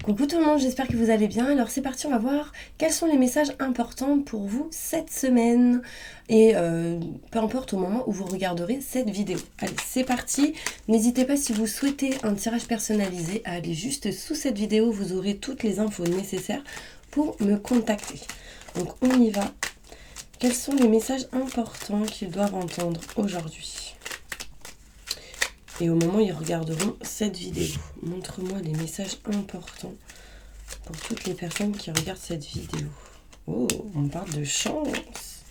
Coucou tout le monde, j'espère que vous allez bien. Alors c'est parti, on va voir quels sont les messages importants pour vous cette semaine. Et peu importe au moment où vous regarderez cette vidéo. Allez, c'est parti. N'hésitez pas si vous souhaitez un tirage personnalisé à aller juste sous cette vidéo. Vous aurez toutes les infos nécessaires pour me contacter. Donc on y va. Quels sont les messages importants qu'ils doivent entendre aujourd'hui ? Et au moment où ils regarderont cette vidéo, montre-moi les messages importants pour toutes les personnes qui regardent cette vidéo. Oh, on parle de chance.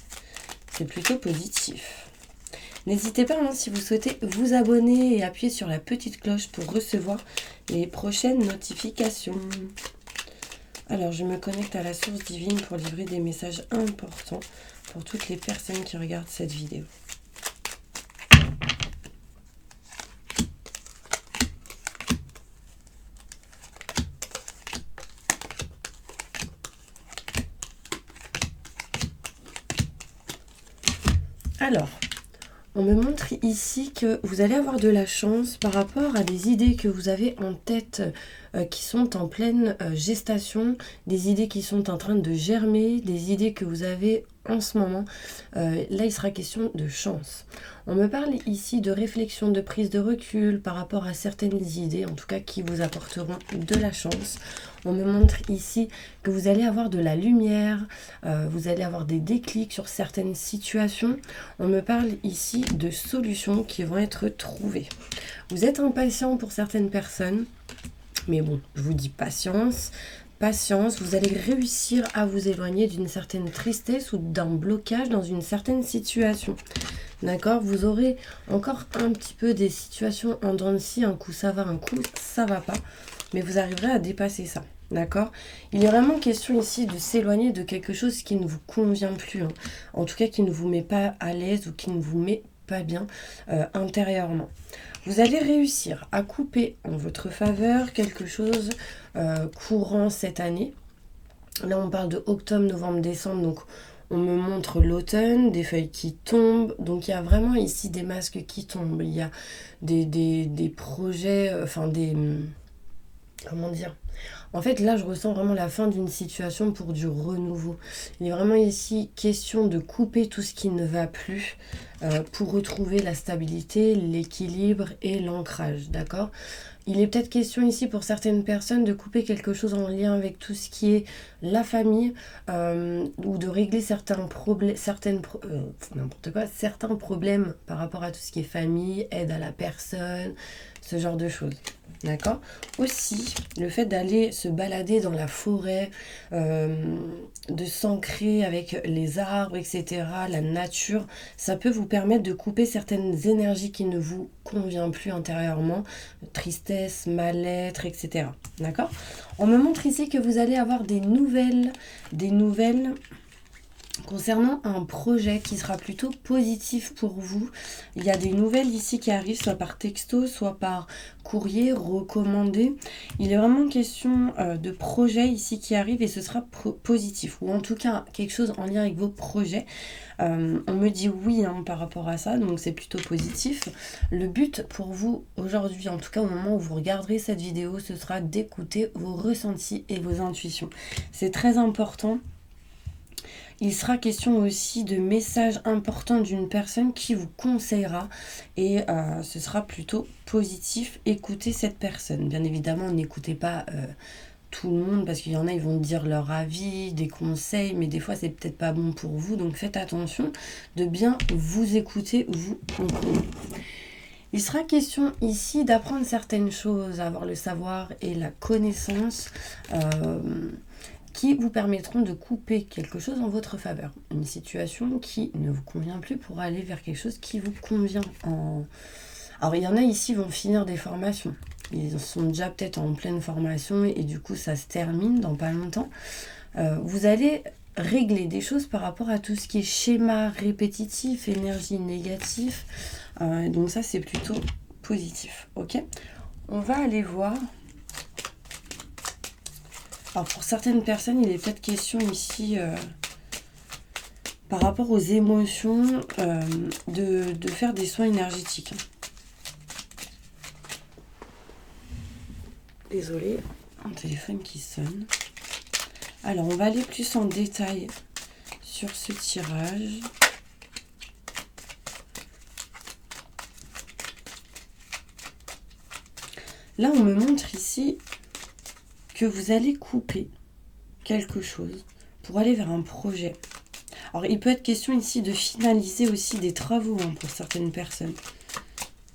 C'est plutôt positif. N'hésitez pas si vous souhaitez vous abonner et appuyer sur la petite cloche pour recevoir les prochaines notifications. Alors, je me connecte à la source divine pour livrer des messages importants pour toutes les personnes qui regardent cette vidéo. Alors, on me montre ici que vous allez avoir de la chance par rapport à des idées que vous avez en tête qui sont en pleine gestation, des idées qui sont en train de germer, des idées que vous avez en ce moment. Là, il sera question de chance. On me parle ici de réflexion, de prise de recul par rapport à certaines idées, en tout cas qui vous apporteront de la chance. On me montre ici que vous allez avoir de la lumière, vous allez avoir des déclics sur certaines situations. On me parle ici de solutions qui vont être trouvées. Vous êtes impatient pour certaines personnes, mais bon, je vous dis patience. Patience, vous allez réussir à vous éloigner d'une certaine tristesse ou d'un blocage dans une certaine situation. D'accord ? Vous aurez encore un petit peu des situations en dents de scie, un coup ça va, un coup ça va pas, mais vous arriverez à dépasser ça. D'accord ? Il est vraiment question ici de s'éloigner de quelque chose qui ne vous convient plus, hein. En tout cas qui ne vous met pas à l'aise ou qui ne vous met pas bien intérieurement. Vous allez réussir à couper en votre faveur quelque chose courant cette année. Là, on parle de octobre, novembre, décembre, donc on me montre l'automne, des feuilles qui tombent. Donc, il y a vraiment ici des masques qui tombent. Il y a des projets, comment dire ? En fait, là, je ressens vraiment la fin d'une situation pour du renouveau. Il est vraiment ici question de couper tout ce qui ne va plus pour retrouver la stabilité, l'équilibre et l'ancrage, d'accord ? Il est peut-être question ici pour certaines personnes de couper quelque chose en lien avec tout ce qui est la famille ou de régler certains problèmes, certains problèmes par rapport à tout ce qui est famille, aide à la personne, ce genre de choses. D'accord ? Aussi, le fait d'aller se balader dans la forêt, de s'ancrer avec les arbres, etc., la nature, ça peut vous permettre de couper certaines énergies qui ne vous conviennent plus intérieurement, tristesse, mal-être, etc. D'accord ? On me montre ici que vous allez avoir des nouvelles concernant un projet qui sera plutôt positif pour vous. Il y a des nouvelles ici qui arrivent, soit par texto, soit par courrier recommandé. Il est vraiment question de projet ici qui arrive et ce sera positif. Ou en tout cas, quelque chose en lien avec vos projets. On me dit oui par rapport à ça, donc c'est plutôt positif. Le but pour vous aujourd'hui, en tout cas au moment où vous regarderez cette vidéo, ce sera d'écouter vos ressentis et vos intuitions. C'est très important. Il sera question aussi de messages importants d'une personne qui vous conseillera et ce sera plutôt positif. Écoutez cette personne. Bien évidemment, n'écoutez pas tout le monde parce qu'il y en a, ils vont dire leur avis, des conseils, mais des fois, c'est peut-être pas bon pour vous. Donc, faites attention de bien vous écouter, vous comprendre. Il sera question ici d'apprendre certaines choses, avoir le savoir et la connaissance qui vous permettront de couper quelque chose en votre faveur. Une situation qui ne vous convient plus pour aller vers quelque chose qui vous convient. Alors, il y en a ici qui vont finir des formations. Ils sont déjà peut-être en pleine formation et du coup, ça se termine dans pas longtemps. Vous allez régler des choses par rapport à tout ce qui est schéma répétitif, énergie négative. Donc ça, c'est plutôt positif. Ok ? On va aller voir. Alors pour certaines personnes, il est peut-être question ici, par rapport aux émotions, de faire des soins énergétiques. Désolée. Un téléphone qui sonne. Alors, on va aller plus en détail sur ce tirage. Là, on me montre ici que vous allez couper quelque chose pour aller vers un projet. Alors, il peut être question ici de finaliser aussi des travaux pour certaines personnes.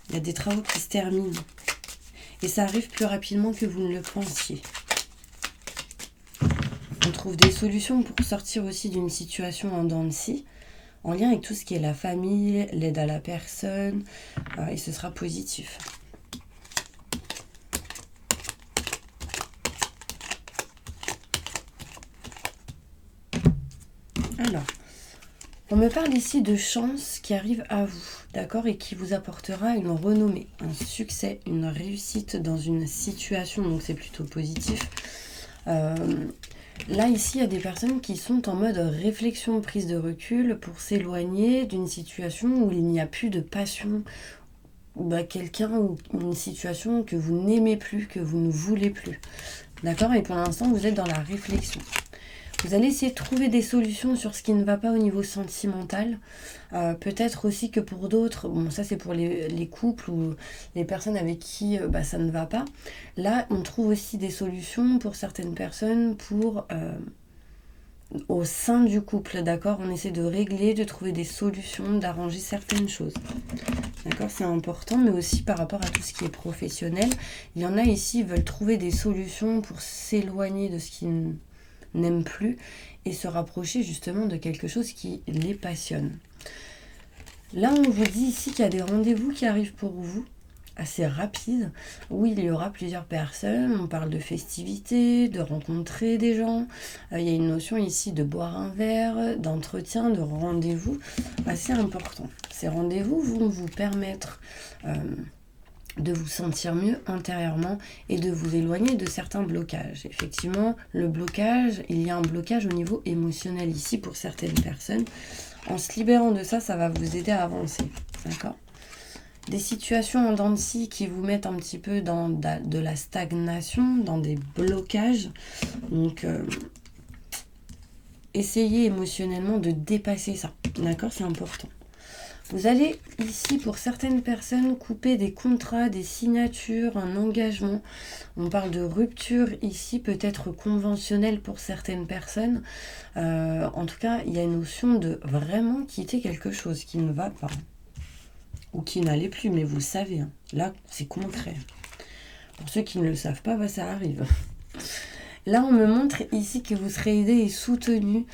Il y a des travaux qui se terminent. Et ça arrive plus rapidement que vous ne le pensiez. On trouve des solutions pour sortir aussi d'une situation en dents de scie, en lien avec tout ce qui est la famille, l'aide à la personne, et ce sera positif. Alors, on me parle ici de chance qui arrive à vous, d'accord, et qui vous apportera une renommée, un succès, une réussite dans une situation, donc c'est plutôt positif. Là, ici, il y a des personnes qui sont en mode réflexion, prise de recul pour s'éloigner d'une situation où il n'y a plus de passion, quelqu'un ou une situation que vous n'aimez plus, que vous ne voulez plus. D'accord? Et pour l'instant, vous êtes dans la réflexion. Vous allez essayer de trouver des solutions sur ce qui ne va pas au niveau sentimental. Peut-être aussi que pour d'autres, bon ça c'est pour les couples ou les personnes avec qui ça ne va pas. Là, on trouve aussi des solutions pour certaines personnes pour au sein du couple, d'accord? On essaie de régler, de trouver des solutions, d'arranger certaines choses. D'accord? C'est important, mais aussi par rapport à tout ce qui est professionnel. Il y en a ici qui veulent trouver des solutions pour s'éloigner de ce qui n'aiment plus et se rapprocher justement de quelque chose qui les passionne. Là, on vous dit ici qu'il y a des rendez-vous qui arrivent pour vous, assez rapides, où il y aura plusieurs personnes. On parle de festivités, de rencontrer des gens. Il y a une notion ici de boire un verre, d'entretien, de rendez-vous assez important. Ces rendez-vous vont vous permettre de vous sentir mieux intérieurement et de vous éloigner de certains blocages. Effectivement, le blocage, il y a un blocage au niveau émotionnel ici pour certaines personnes. En se libérant de ça, ça va vous aider à avancer. D'accord ? Des situations en dents de scie qui vous mettent un petit peu dans de la stagnation, dans des blocages. Donc, essayez émotionnellement de dépasser ça. D'accord ? C'est important. Vous allez ici, pour certaines personnes, couper des contrats, des signatures, un engagement. On parle de rupture ici, peut-être conventionnelle pour certaines personnes. En tout cas, il y a une notion de vraiment quitter quelque chose qui ne va pas. Ou qui n'allait plus, mais vous le savez. Là, c'est concret. Pour ceux qui ne le savent pas, ça arrive. Là, on me montre ici que vous serez aidé et soutenu.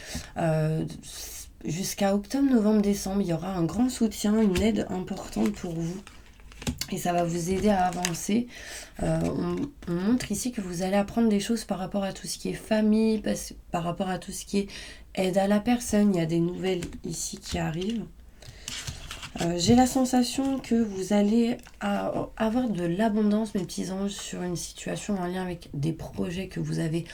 Jusqu'à octobre, novembre, décembre, il y aura un grand soutien, une aide importante pour vous. Et ça va vous aider à avancer. On montre ici que vous allez apprendre des choses par rapport à tout ce qui est famille, par rapport à tout ce qui est aide à la personne. Il y a des nouvelles ici qui arrivent. J'ai la sensation que vous allez avoir de l'abondance, mes petits anges, sur une situation en lien avec des projets que vous avez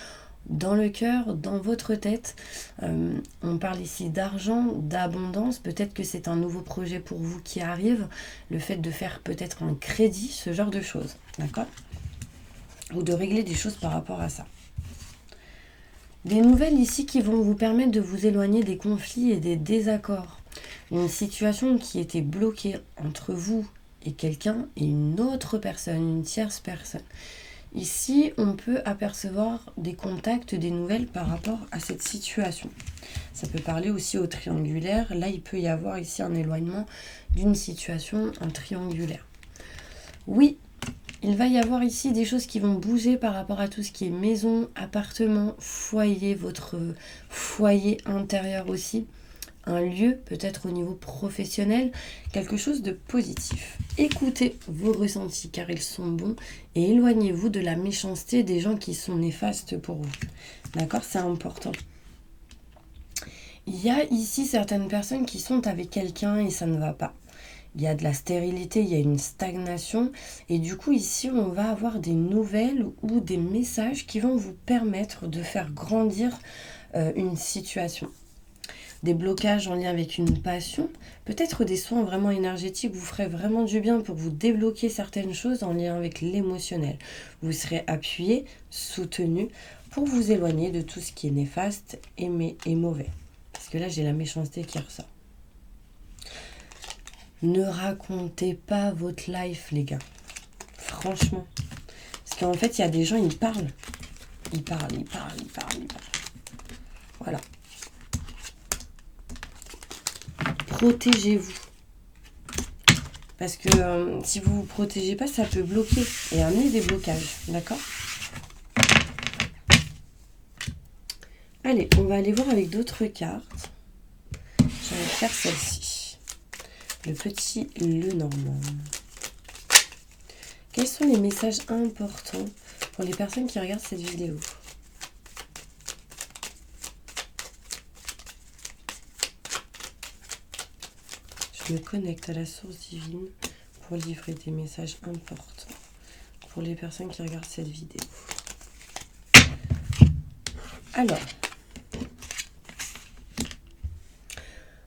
dans le cœur, dans votre tête. On parle ici d'argent, d'abondance. Peut-être que c'est un nouveau projet pour vous qui arrive. Le fait de faire peut-être un crédit, ce genre de choses. D'accord ? Ou de régler des choses par rapport à ça. Des nouvelles ici qui vont vous permettre de vous éloigner des conflits et des désaccords. Une situation qui était bloquée entre vous et quelqu'un et une autre personne, une tierce personne. Ici, on peut apercevoir des contacts, des nouvelles par rapport à cette situation. Ça peut parler aussi au triangulaire. Là, il peut y avoir ici un éloignement d'une situation, un triangulaire. Oui, il va y avoir ici des choses qui vont bouger par rapport à tout ce qui est maison, appartement, foyer, votre foyer intérieur aussi. Un lieu, peut-être au niveau professionnel, quelque chose de positif. Écoutez vos ressentis car ils sont bons et éloignez-vous de la méchanceté des gens qui sont néfastes pour vous. D'accord ? C'est important. Il y a ici certaines personnes qui sont avec quelqu'un et ça ne va pas. Il y a de la stérilité, il y a une stagnation et du coup ici on va avoir des nouvelles ou des messages qui vont vous permettre de faire grandir une situation. des blocages en lien avec une passion. Peut-être des soins vraiment énergétiques vous feraient vraiment du bien pour vous débloquer certaines choses en lien avec l'émotionnel. Vous serez appuyé, soutenu pour vous éloigner de tout ce qui est néfaste et mauvais. Parce que là, j'ai la méchanceté qui ressort. Ne racontez pas votre life, les gars. Franchement. Parce qu'en fait, il y a des gens, ils parlent. Ils parlent. Voilà. Protégez-vous. Parce que si vous ne vous protégez pas, ça peut bloquer et amener des blocages. D'accord ? Allez, on va aller voir avec d'autres cartes. Je vais faire celle-ci. Le petit Lenormand. Quels sont les messages importants pour les personnes qui regardent cette vidéo ? Je me connecte à la source divine pour livrer des messages importants pour les personnes qui regardent cette vidéo. Alors,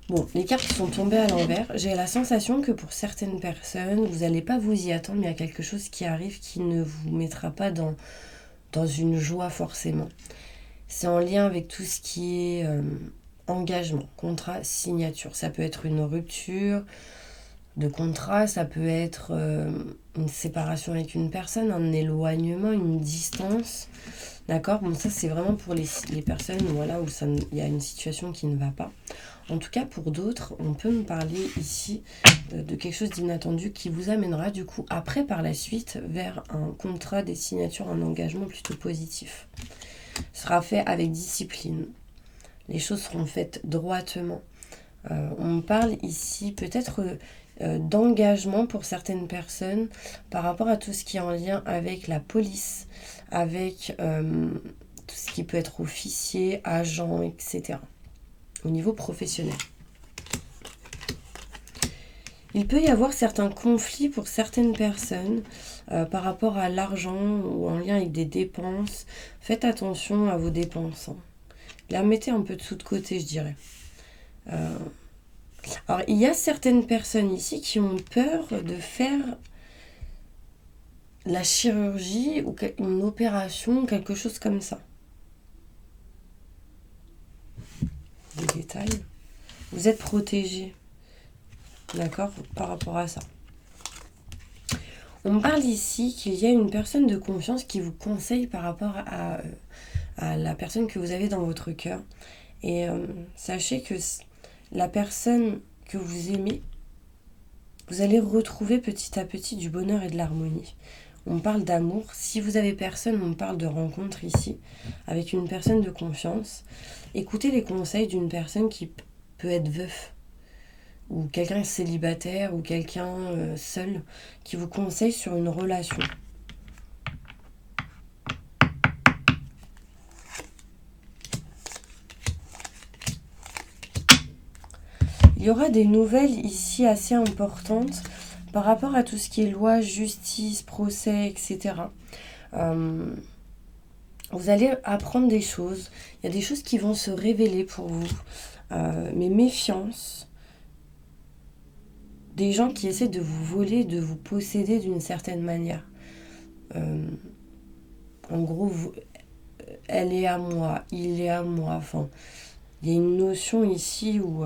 bon, les cartes sont tombées à l'envers. J'ai la sensation que pour certaines personnes, vous n'allez pas vous y attendre, mais il y a quelque chose qui arrive qui ne vous mettra pas dans une joie forcément. C'est en lien avec tout ce qui est engagement, contrat, signature. Ça peut être une rupture de contrat, ça peut être une séparation avec une personne, un éloignement, une distance. D'accord ? Bon, ça, c'est vraiment pour les personnes voilà, où il y a une situation qui ne va pas. En tout cas, pour d'autres, on peut me parler ici de quelque chose d'inattendu qui vous amènera du coup après, par la suite, vers un contrat, des signatures, un engagement plutôt positif. Ce sera fait avec discipline. Les choses seront faites droitement. On parle ici peut-être d'engagement pour certaines personnes par rapport à tout ce qui est en lien avec la police, avec tout ce qui peut être officier, agent, etc. Au niveau professionnel. Il peut y avoir certains conflits pour certaines personnes par rapport à l'argent ou en lien avec des dépenses. Faites attention à vos dépenses. La mettez un peu de côté, je dirais. Alors, il y a certaines personnes ici qui ont peur de faire la chirurgie ou une opération, quelque chose comme ça. Des détails. Vous êtes protégé. D'accord ? Par rapport à ça. On parle ici qu'il y a une personne de confiance qui vous conseille par rapport à la personne que vous avez dans votre cœur. Et sachez que la personne que vous aimez, vous allez retrouver petit à petit du bonheur et de l'harmonie. On parle d'amour. Si vous avez personne, on parle de rencontre ici, avec une personne de confiance. Écoutez les conseils d'une personne qui peut être veuf, ou quelqu'un célibataire, ou quelqu'un seul, qui vous conseille sur une relation. Il y aura des nouvelles ici assez importantes par rapport à tout ce qui est loi, justice, procès, etc. Vous allez apprendre des choses. Il y a des choses qui vont se révéler pour vous. Mais méfiance. Des gens qui essaient de vous voler, de vous posséder d'une certaine manière. En gros, elle est à moi, il est à moi. Enfin, il y a une notion ici où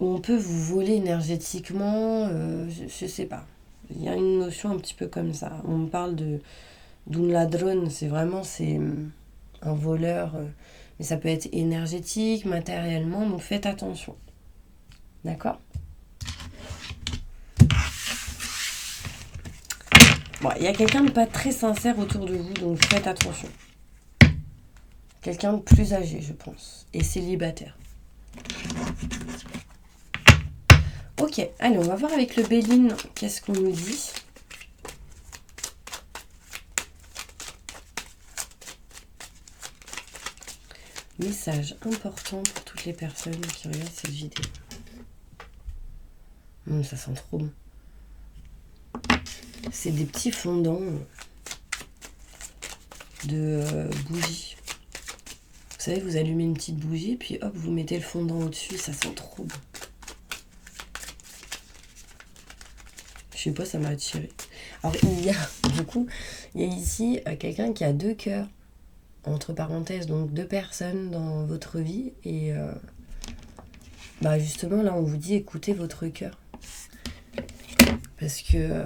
on peut vous voler énergétiquement, je sais pas. Il y a une notion un petit peu comme ça. On me parle d'un ladrone, c'est un voleur, mais ça peut être énergétique, matériellement, donc faites attention. D'accord ? Bon, il y a quelqu'un de pas très sincère autour de vous, donc faites attention. Quelqu'un de plus âgé, je pense, et célibataire. Ok, allez, on va voir avec le Béline, qu'est-ce qu'on nous dit. Message important pour toutes les personnes qui regardent cette vidéo. Ça sent trop bon. C'est des petits fondants de bougies. Vous savez, vous allumez une petite bougie, puis hop, vous mettez le fondant au-dessus, ça sent trop bon. Je sais pas, ça m'a attiré. Alors, il y a ici quelqu'un qui a 2 cœurs, entre parenthèses, donc 2 personnes dans votre vie. Et justement, là, on vous dit écoutez votre cœur. Parce que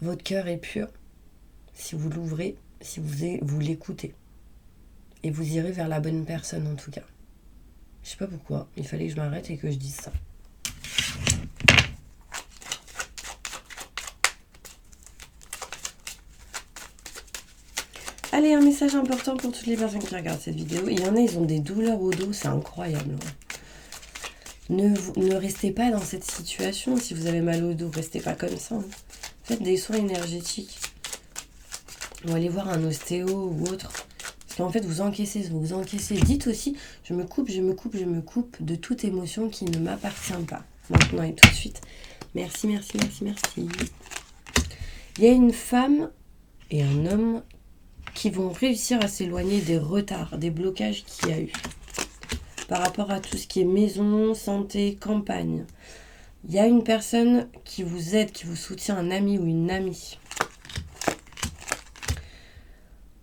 votre cœur est pur si vous l'ouvrez, si vous l'écoutez. Et vous irez vers la bonne personne, en tout cas. Je sais pas pourquoi, il fallait que je m'arrête et que je dise ça. Allez, un message important pour toutes les personnes qui regardent cette vidéo. Il y en a, ils ont des douleurs au dos, c'est incroyable. Ne restez pas dans cette situation. Si vous avez mal au dos, restez pas comme ça. Faites des soins énergétiques. Ou allez voir un ostéo ou autre. Parce qu'en fait, vous encaissez. Dites aussi, je me coupe de toute émotion qui ne m'appartient pas. Maintenant et tout de suite. Merci. Il y a une femme et un homme qui vont réussir à s'éloigner des retards, des blocages qu'il y a eu par rapport à tout ce qui est maison, santé, campagne. Il y a une personne qui vous aide, qui vous soutient, un ami ou une amie.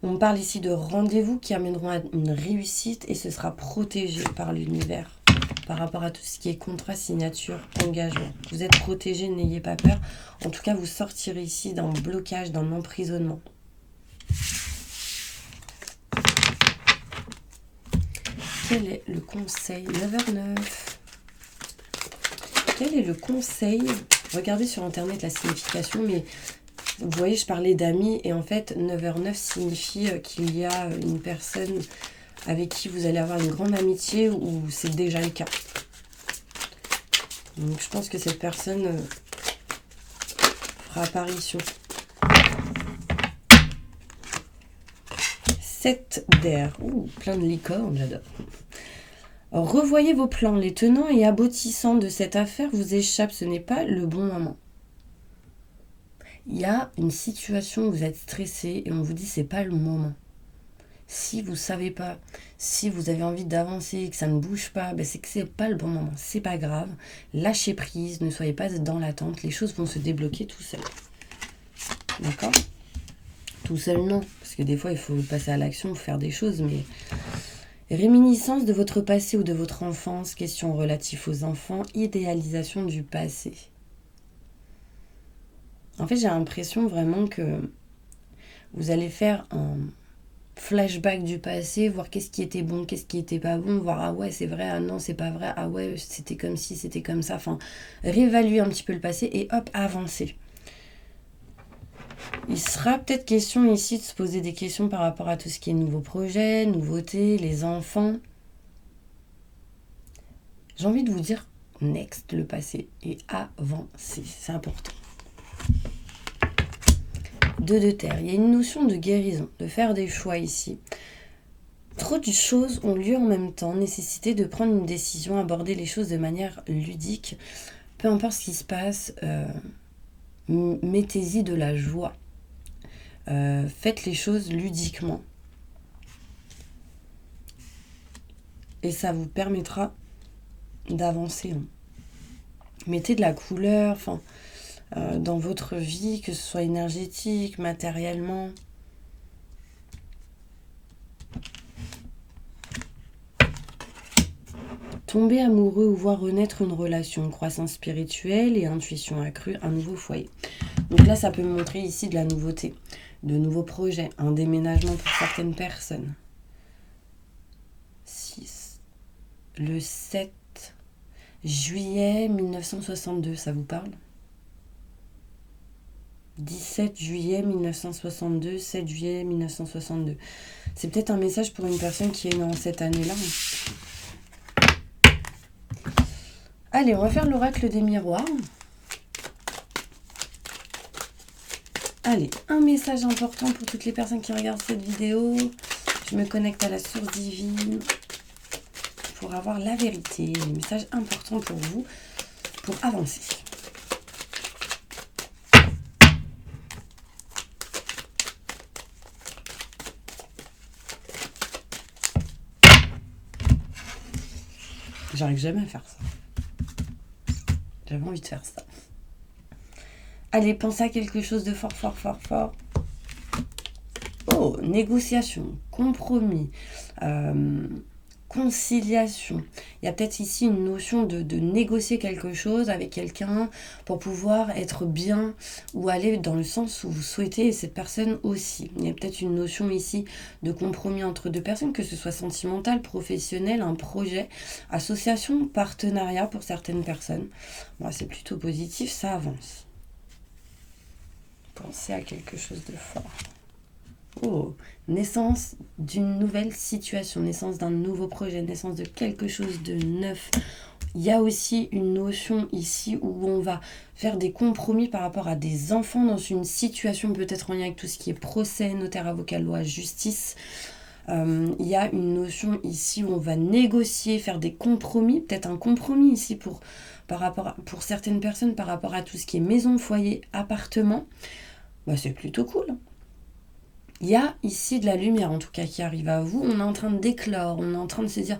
On parle ici de rendez-vous qui amèneront à une réussite et ce sera protégé par l'univers par rapport à tout ce qui est contrat, signature, engagement. Vous êtes protégé, n'ayez pas peur. En tout cas, vous sortirez ici d'un blocage, d'un emprisonnement. Quel est le conseil 9h09. Quel est le conseil? Regardez sur internet la signification, mais vous voyez, je parlais d'amis et en fait 9h09 signifie qu'il y a une personne avec qui vous allez avoir une grande amitié ou c'est déjà le cas. Donc je pense que cette personne fera apparition. 7 d'air. Plein de licornes, j'adore. Revoyez vos plans. Les tenants et aboutissants de cette affaire vous échappent. Ce n'est pas le bon moment. Il y a une situation où vous êtes stressé et on vous dit c'est pas le moment. Si vous savez pas, si vous avez envie d'avancer, que ça ne bouge pas, c'est que c'est pas le bon moment. C'est pas grave. Lâchez prise. Ne soyez pas dans l'attente. Les choses vont se débloquer tout seul. D'accord ? Tout seul, non. Parce que des fois, il faut passer à l'action, faire des choses. Mais réminiscence de votre passé ou de votre enfance, questions relatives aux enfants, idéalisation du passé. En fait, j'ai l'impression vraiment que vous allez faire un flashback du passé, voir qu'est-ce qui était bon, qu'est-ce qui était pas bon, voir ah ouais, c'est vrai, ah non, c'est pas vrai, ah ouais, c'était comme ci, c'était comme ça. Enfin, réévaluer un petit peu le passé et hop, avancer. Il sera peut-être question ici de se poser des questions par rapport à tout ce qui est nouveaux projets, nouveautés, les enfants. J'ai envie de vous dire next le passé et avancer, c'est important. 2 de terre, il y a une notion de guérison, de faire des choix ici. Trop de choses ont lieu en même temps, nécessité de prendre une décision, aborder les choses de manière ludique. Peu importe ce qui se passe, mettez-y de la joie. Faites les choses ludiquement. Et ça vous permettra d'avancer. Mettez de la couleur, dans votre vie, que ce soit énergétique, matériellement. Tomber amoureux ou voir renaître une relation, croissance spirituelle et intuition accrue, un nouveau foyer. Donc là, ça peut montrer ici de la nouveauté, de nouveaux projets, un déménagement pour certaines personnes. 6. Le 7 juillet 1962, ça vous parle ? 17 juillet 1962, 7 juillet 1962. C'est peut-être un message pour une personne qui est née en cette année-là. Allez, on va faire l'oracle des miroirs. Allez, un message important pour toutes les personnes qui regardent cette vidéo. Je me connecte à la source divine pour avoir la vérité, les messages importants pour vous, pour avancer. J'arrive jamais à faire ça. J'avais envie de faire ça. Allez, pensez à quelque chose de fort, fort, fort, fort. Oh, négociation, compromis, conciliation. Il y a peut-être ici une notion de négocier quelque chose avec quelqu'un pour pouvoir être bien ou aller dans le sens où vous souhaitez et cette personne aussi. Il y a peut-être une notion ici de compromis entre deux personnes, que ce soit sentimental, professionnel, un projet, association, partenariat pour certaines personnes. Bon, c'est plutôt positif, ça avance. Pensez à quelque chose de fort. Oh, naissance d'une nouvelle situation, naissance d'un nouveau projet, naissance de quelque chose de neuf. Il y a aussi une notion ici où on va faire des compromis par rapport à des enfants dans une situation peut-être en lien avec tout ce qui est procès, notaire, avocat, loi, justice. Il y a une notion ici où on va négocier, faire des compromis, peut-être un compromis ici pour certaines personnes par rapport à tout ce qui est maison, foyer, appartement. Bah, c'est plutôt cool. Il y a ici de la lumière en tout cas qui arrive à vous. On est en train de d'éclore, on est en train de se dire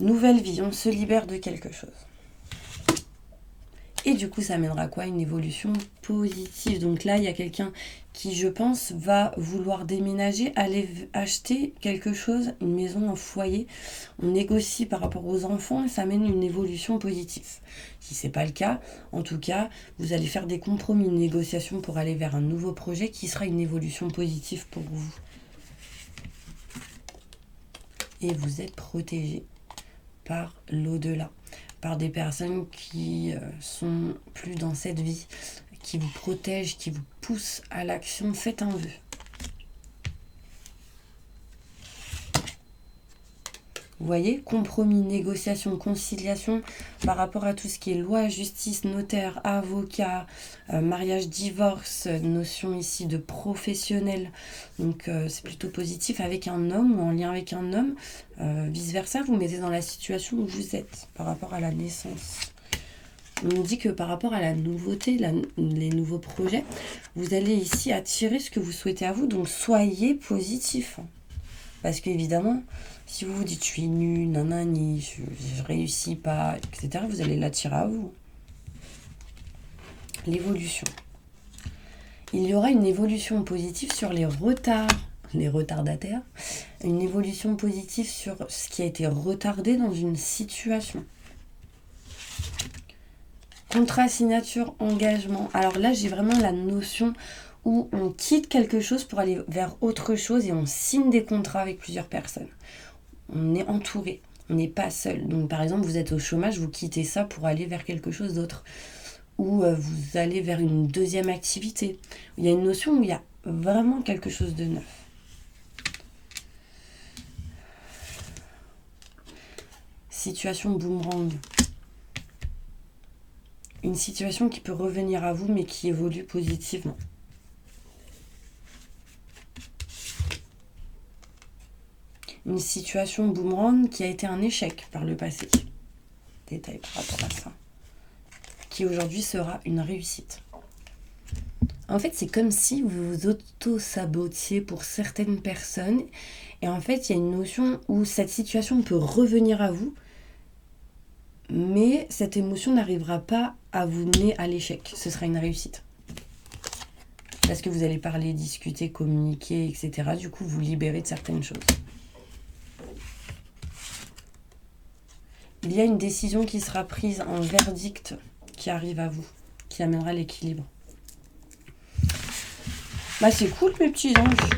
nouvelle vie, on se libère de quelque chose. Et du coup, ça amènera quoi? Une évolution positive. Donc là, il y a quelqu'un qui, je pense, va vouloir déménager, aller acheter quelque chose, une maison, un foyer. On négocie par rapport aux enfants et ça amène une évolution positive. Si ce n'est pas le cas, en tout cas, vous allez faire des compromis, une négociation pour aller vers un nouveau projet qui sera une évolution positive pour vous. Et vous êtes protégé par l'au-delà, par des personnes qui sont plus dans cette vie, qui vous protègent, qui vous poussent à l'action. Faites un vœu. Vous voyez, compromis, négociation, conciliation par rapport à tout ce qui est loi, justice, notaire, avocat, mariage, divorce, notion ici de professionnel. Donc c'est plutôt positif avec un homme ou en lien avec un homme. Vice-versa, vous mettez dans la situation où vous êtes par rapport à la naissance. On nous dit que par rapport à la nouveauté, les nouveaux projets, vous allez ici attirer ce que vous souhaitez à vous. Donc soyez positif. Parce qu'évidemment, si vous vous dites je suis nul, nanani, je réussis pas, etc., vous allez l'attirer à vous. L'évolution. Il y aura une évolution positive sur les retardataires, une évolution positive sur ce qui a été retardé dans une situation. Contrat, signature, engagement. Alors là, j'ai vraiment la notion où on quitte quelque chose pour aller vers autre chose et on signe des contrats avec plusieurs personnes. On est entouré, on n'est pas seul. Donc par exemple, vous êtes au chômage, vous quittez ça pour aller vers quelque chose d'autre. Ou vous allez vers une deuxième activité. Il y a une notion où il y a vraiment quelque chose de neuf. Situation boomerang. Une situation qui peut revenir à vous mais qui évolue positivement. Une situation boomerang qui a été un échec par le passé. Détail par rapport à ça. Qui aujourd'hui sera une réussite. En fait, c'est comme si vous vous auto-sabotiez pour certaines personnes. Et en fait, il y a une notion où cette situation peut revenir à vous. Mais cette émotion n'arrivera pas à vous mener à l'échec. Ce sera une réussite. Parce que vous allez parler, discuter, communiquer, etc. Du coup, vous libérez de certaines choses. Il y a une décision qui sera prise, un verdict qui arrive à vous, qui amènera l'équilibre. Bah c'est cool mes petits anges.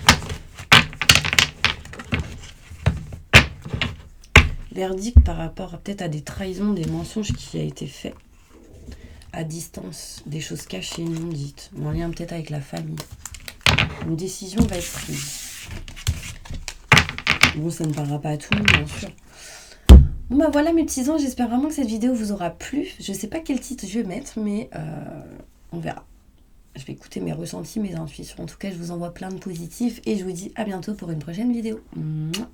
Verdict par rapport peut-être à des trahisons, des mensonges qui a été fait à distance, des choses cachées, non dites, en lien peut-être avec la famille. Une décision va être prise. Bon, ça ne parlera pas à tout le monde, bien sûr. Bon bah voilà mes petits anges, j'espère vraiment que cette vidéo vous aura plu. Je sais pas quel titre je vais mettre, mais on verra. Je vais écouter mes ressentis, mes intuitions. En tout cas, je vous envoie plein de positifs et je vous dis à bientôt pour une prochaine vidéo. Mouah.